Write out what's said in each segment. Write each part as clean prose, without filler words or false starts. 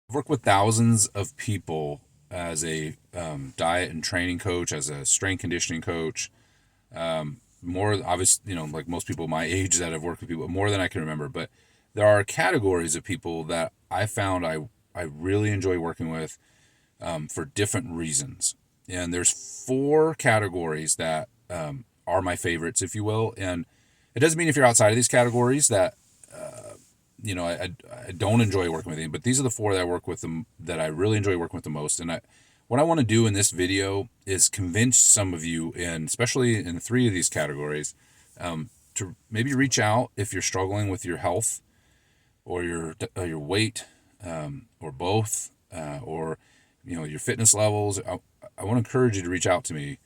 I've worked with thousands of people as a diet and training coach, as a strength conditioning coach. More obviously, like most people my age that have worked with people, more than I can remember. But there are categories of people that I found I really enjoy working with for different reasons. And there's four categories that are my favorites, if you will. And it doesn't mean if you're outside of these categories that I don't enjoy working with you, but these are the four that I work with them that I really enjoy working with the most. And what I want to do in this video is convince some of you, and especially in three of these categories, to maybe reach out if you're struggling with your health or your weight, or both, or your fitness levels. I want to encourage you to reach out to me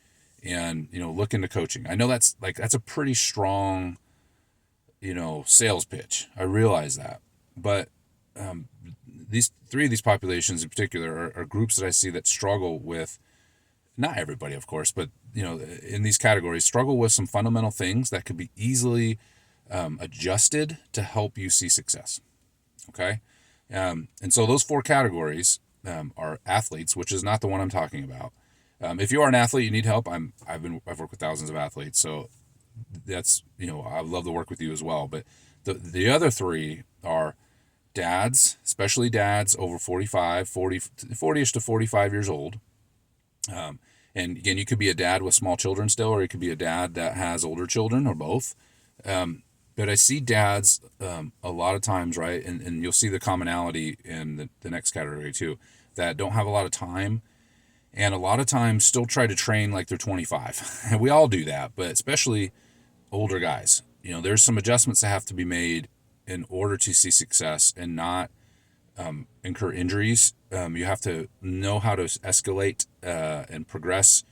and look into coaching. I know that's a pretty strong sales pitch. I realize that, but these three of these populations in particular are groups that I see that struggle with, not everybody, of course, but in these categories, struggle with some fundamental things that could be easily adjusted to help you see success. Okay, and so those four categories are athletes, which is not the one I'm talking about. If you are an athlete, you need help. I've worked with thousands of athletes, so that's I love to work with you as well. But the other three are dads, especially dads over 45, 40ish to 45 years old. And again, you could be a dad with small children still, or you could be a dad that has older children, or both. But I see dads a lot of times, right? And you'll see the commonality in the next category too, that don't have a lot of time, and a lot of times still try to train like they're 25. And we all do that, but especially older guys. There's some adjustments that have to be made in order to see success and not incur injuries. You have to know how to escalate and progress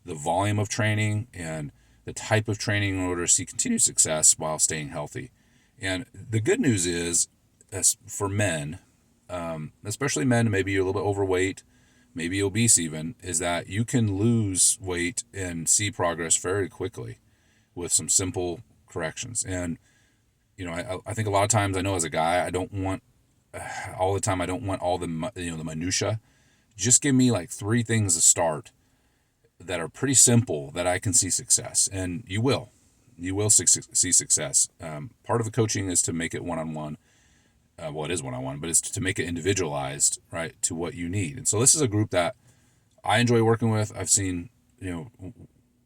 the volume of training and the type of training in order to see continued success while staying healthy. And the good news is, as for men, especially men, maybe you're a little bit overweight, maybe obese even, is that you can lose weight and see progress very quickly with some simple corrections. And I think a lot of times, I know as a guy, I don't want all the time. I don't want all the minutia. Just give me like three things to start that are pretty simple that I can see success, and you will. You will see success. Part of the coaching is to make it one-on-one. Well, it is one-on-one, but it's to make it individualized, right, to what you need. And so this is a group that I enjoy working with. I've seen,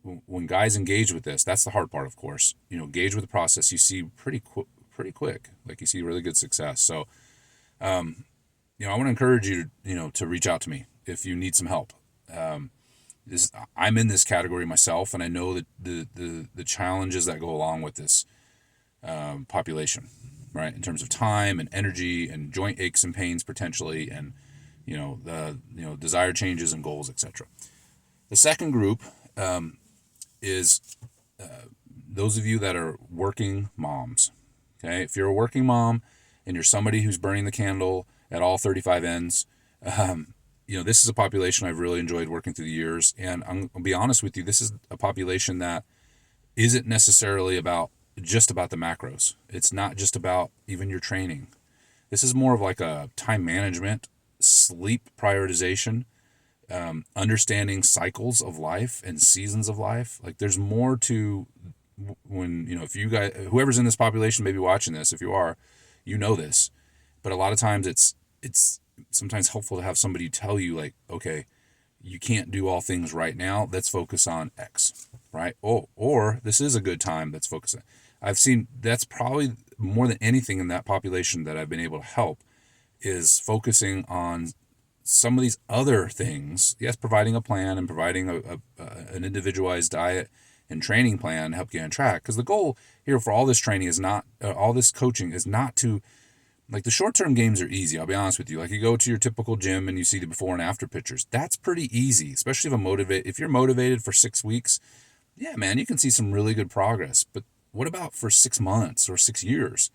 when guys engage with this, that's the hard part, of course. Engage with the process. You see pretty quick, like you see really good success. So, I want to encourage you to reach out to me if you need some help. I'm in this category myself, and I know that the challenges that go along with this population, right, in terms of time and energy and joint aches and pains potentially, and the desired changes and goals, etc. The second group is those of you that are working moms. Okay, if you're a working mom and you're somebody who's burning the candle at all 35 ends, this is a population I've really enjoyed working through the years. And I'll be honest with you, this is a population that isn't necessarily just about the macros. It's not just about even your training. This is more of like a time management, sleep prioritization, understanding cycles of life and seasons of life. Like there's more to when, if you guys, whoever's in this population, maybe watching this, if you are, this, but a lot of times it's sometimes helpful to have somebody tell you like, okay, you can't do all things right now. Let's focus on X, right? Or this is a good time. Let's focus on. I've seen that's probably more than anything in that population that I've been able to help is focusing on some of these other things. Yes, providing a plan and providing an individualized diet and training plan to help you on track. Because the goal here for all this training is not, all this coaching is not to, like the short-term games are easy. I'll be honest with you. Like you go to your typical gym and you see the before and after pictures. That's pretty easy, especially if you're motivated for 6 weeks. Yeah, man, you can see some really good progress. But what about for 6 months or 6 years?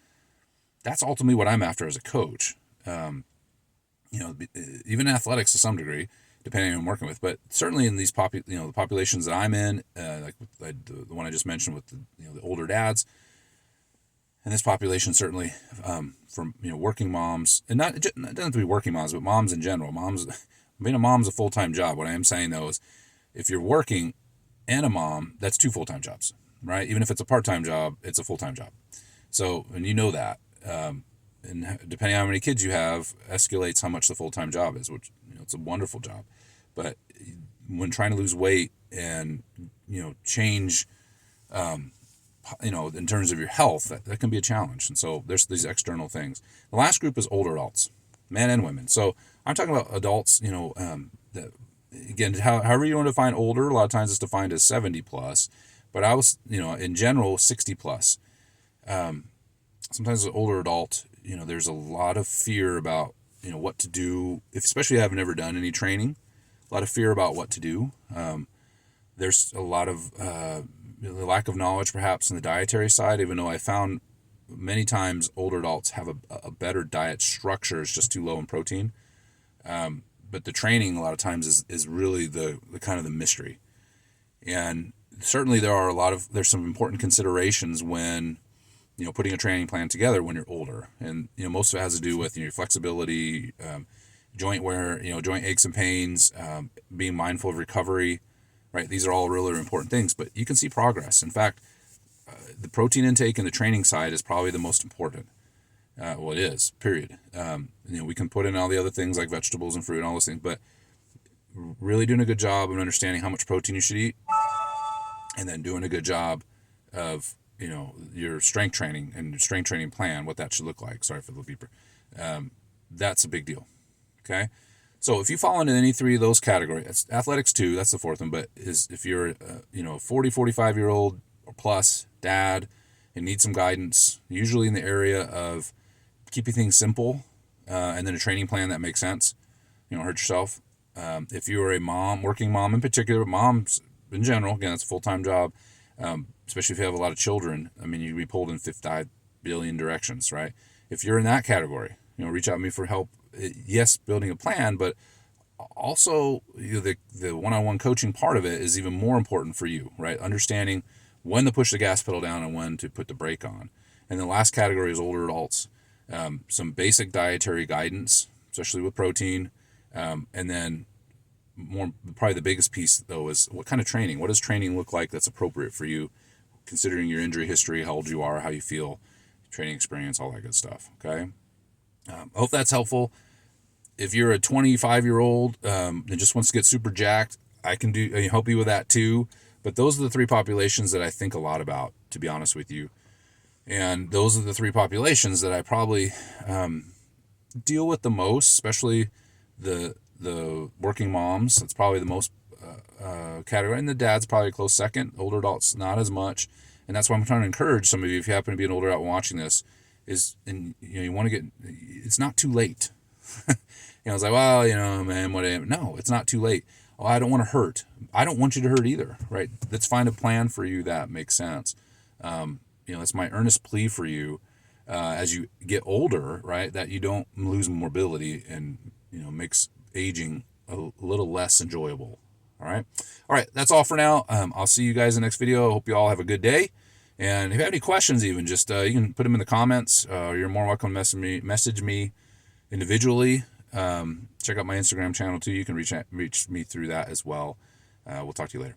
That's ultimately what I'm after as a coach. Even in athletics to some degree, depending on who I'm working with, but certainly in these the populations that I'm in, like the one I just mentioned with the older dads, And this population certainly, from working moms, and not, it doesn't have to be working moms, but moms in general. Moms, being a mom's a full-time job. What I am saying though is, if you're working and a mom, that's two full-time jobs, right? Even if it's a part-time job, it's a full-time job. So, and you know that, and depending on how many kids you have, escalates how much the full-time job is, which it's a wonderful job. But when trying to lose weight and change, in terms of your health, that can be a challenge. And so there's these external things. The last group is older adults, men and women. So I'm talking about adults, that, again, however you want to define older, a lot of times it's defined as 70 plus, but I was, in general, 60 plus. Sometimes as an older adult, there's a lot of fear about, what to do, especially if I've never done any training, a lot of fear about what to do. There's a lot of the lack of knowledge perhaps in the dietary side, even though I found many times older adults have a better diet structure. It's just too low in protein. But the training a lot of times is really the kind of the mystery. And certainly there's some important considerations when, putting a training plan together when you're older. And, most of it has to do with your flexibility, joint wear, joint aches and pains, being mindful of recovery, right? These are all really important things, but you can see progress. In fact, the protein intake and the training side is probably the most important. Well, it is, period. We can put in all the other things like vegetables and fruit and all those things, but really doing a good job of understanding how much protein you should eat, and then doing a good job of, your strength training and your strength training plan, what that should look like. Sorry for the beeper. That's a big deal. Okay. So if you fall into any three of those categories, athletics too, that's the fourth one, but if you're, 40, 45-year-old or plus dad and need some guidance, usually in the area of keeping things simple, and then a training plan that makes sense, hurt yourself. If you're a mom, working mom in particular, moms in general, again, it's a full-time job, especially if you have a lot of children. I mean, you'd be pulled in 5 billion directions, right? If you're in that category, reach out to me for help. Yes, building a plan, but also the one-on-one coaching part of it is even more important for you, right? Understanding when to push the gas pedal down and when to put the brake on. And the last category is older adults. Some basic dietary guidance, especially with protein, and then probably the biggest piece though is what kind of training. What does training look like that's appropriate for you, considering your injury history, how old you are, how you feel, training experience, all that good stuff. Okay. I hope that's helpful. If you're a 25-year-old that just wants to get super jacked, I can help you with that too. But those are the three populations that I think a lot about, to be honest with you. And those are the three populations that I probably deal with the most, especially the working moms. That's probably the most category. And the dad's probably a close second. Older adults, not as much. And that's why I'm trying to encourage some of you, if you happen to be an older adult watching this, you want to get, it's not too late. It's like, well, man, whatever. No, it's not too late. Oh, I don't want to hurt. I don't want you to hurt either, right? Let's find a plan for you that makes sense. That's my earnest plea for you as you get older, right? That you don't lose mobility and, makes aging a little less enjoyable. All right. All right. That's all for now. I'll see you guys in the next video. I hope you all have a good day. And if you have any questions, even just you can put them in the comments. You're more welcome to message me individually. Check out my Instagram channel too. You can reach me through that as well. We'll talk to you later.